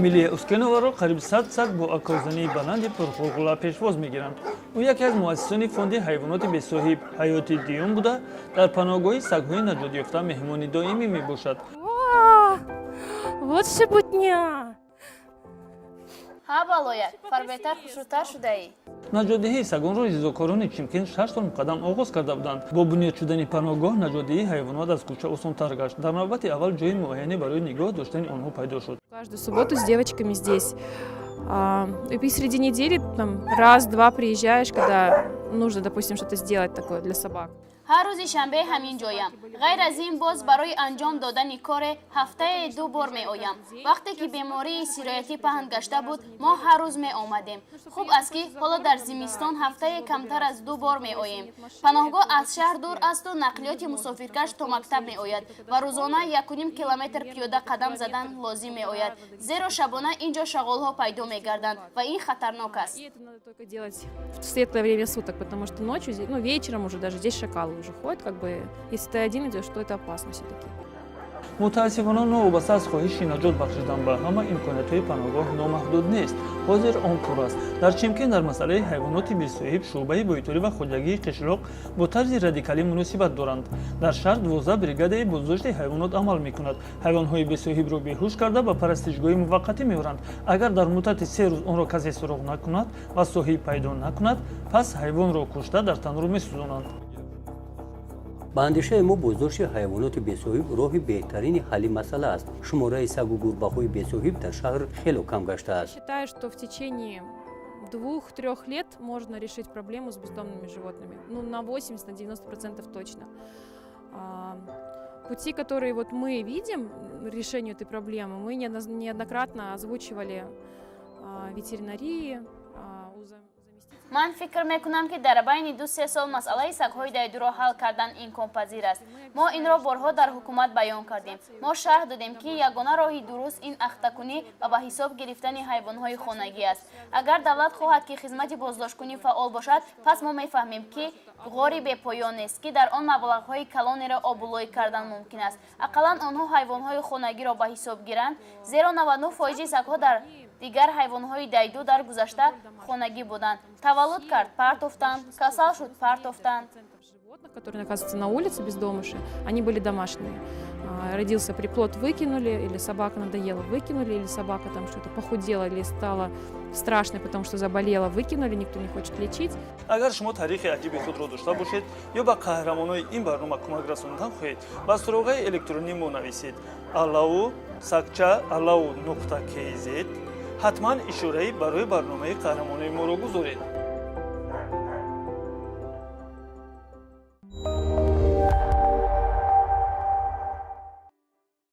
Эмилия Ускеноваро қариб 100 саг бо акозании баланди пурқулғула пешвоз мегиранд. ӯ яке аз муассисони фонди ҳайвоноти бесоҳиб ҳаёти диюм буда дар паноҳгоҳи сагҳои наҷотёфта меҳмони доимӣ мебошад. Вот шебутня! ҳа балоят, фарбетар хушрӯтар шудаӣ. наҷотдиҳии сагонро иззокорони Чимкент 6 сол муқаддам оғоз карда буданд. Бо бунёд шудани паноҳгоҳ наҷотдиҳии ҳайвонот аз кӯча осонтар гашт. Дар навбати аввал ҷои муайяне барои нигоҳ доштани онҳо пайдо шуд. Каждую субботу с девочками здесь. И среди недели там раз-два приезжаешь, когда нужно, допустим, что-то сделать такое для собак. ҳар рӯзи шанбе ҳамин ҷоям. ғайр аз ин боз барои анҷом додани коре ҳафтае 2 бор меоям. вақте ки бемории сироятӣ паҳн гашта буд, мо ҳар рӯз меомадем. хуб аст ки ҳоло дар зимистон ҳафтае камтар аз 2 бор меоем. паноҳгоҳ аз шаҳр дур асту нақлиёти мусофиркаш то мактаб меояд ва рӯзона 1,5 километр пиёда қадам задан лозим меояд. зеро шабона инҷо шағолҳо пайдо мегарданд ва ин хатарнок аст. И это надо только делать в светлое время суток, потому что ночью, ну вечером уже даже здесь шакалы уже ходят, как бы, если ты один идешь, то это опасно все-таки. мутаассифона новобаста аз хоҳиши наҷот бахшидан ба ҳама имкониятҳои паноҳгоҳ номаҳдуд нест. ҳозир он пур аст. дар Чимкент дар масъалаи ҳайвоноти бесоҳиб шуъбаи боитурӣ ва хоҷагии қишлоқ бо тарзи радикалӣ муносибат доранд. дар шаҳр 12 бригадаи боздоштии ҳайвонот амал мекунад. ҳайвонҳои бесоҳибро беҳуш карда ба парастишгоҳи муваққатӣ меоранд. агар дар муддати 3 рӯз онро касе суроғ накунад ва соҳиб пайдо накунад, пас ҳайвонро кушта дар танӯр месӯзонанд. ба андешаи мо боздошти ҳайвоноти бесоҳиб роҳи беҳтарини ҳалли масъала аст. шумораи сагу гурбаҳои бесоҳиб дар шаҳр хело кам гаштааст. Считаю, что в течение 2-3 лет можно решить проблему с бездомными животными. Ну, на 80-90% точно. Пути, которые вот мы видим решению этой проблемы, мы неоднократно озвучивали ветеринарии, ман фикр мекунам ки дар байни 2-3 сол масъалаи сагҳои дайдуро ҳал кардан имконпазир аст. мо инро борҳо дар ҳукумат баён кардем. мо шарҳ додем ки ягона роҳи дуруст ин ахтакунӣ ва ба ҳисоб гирифтани ҳайвонҳои хонагӣ аст. агар давлат хоҳад ки хизмати боздошткунӣ фаъол бошад, пас мо мефаҳмем ки ғори бепоён нест ки дар он маблағҳои калонеро обулой кардан мумкин аст. ақаллан онҳо ҳайвонҳои хонагиро ба ҳисоб гиранд, зеро 99% сагҳо дар дигар ҳайвонҳои дайду дар гузашта хонагӣ буданд. Таваллуд кард, партофтанд, касал шуд, партофтанд. Животных, которые находятся на улице, бездомыши, они были домашними. Родился приплод, выкинули, или собака надоела, выкинули, или собака там что-то похудела, или стала страшной, потому что заболела, выкинули, никто не хочет лечить. агар шумо таърихи аҷиби худро дошта бошед ё ба қаҳрамонои ин барнома кӯмак расонидан хоҳед, ба суроғаи электронӣ мо нависед allau.kz ҳатман ишораи барои барномаи қаҳрамонои моро гузоред.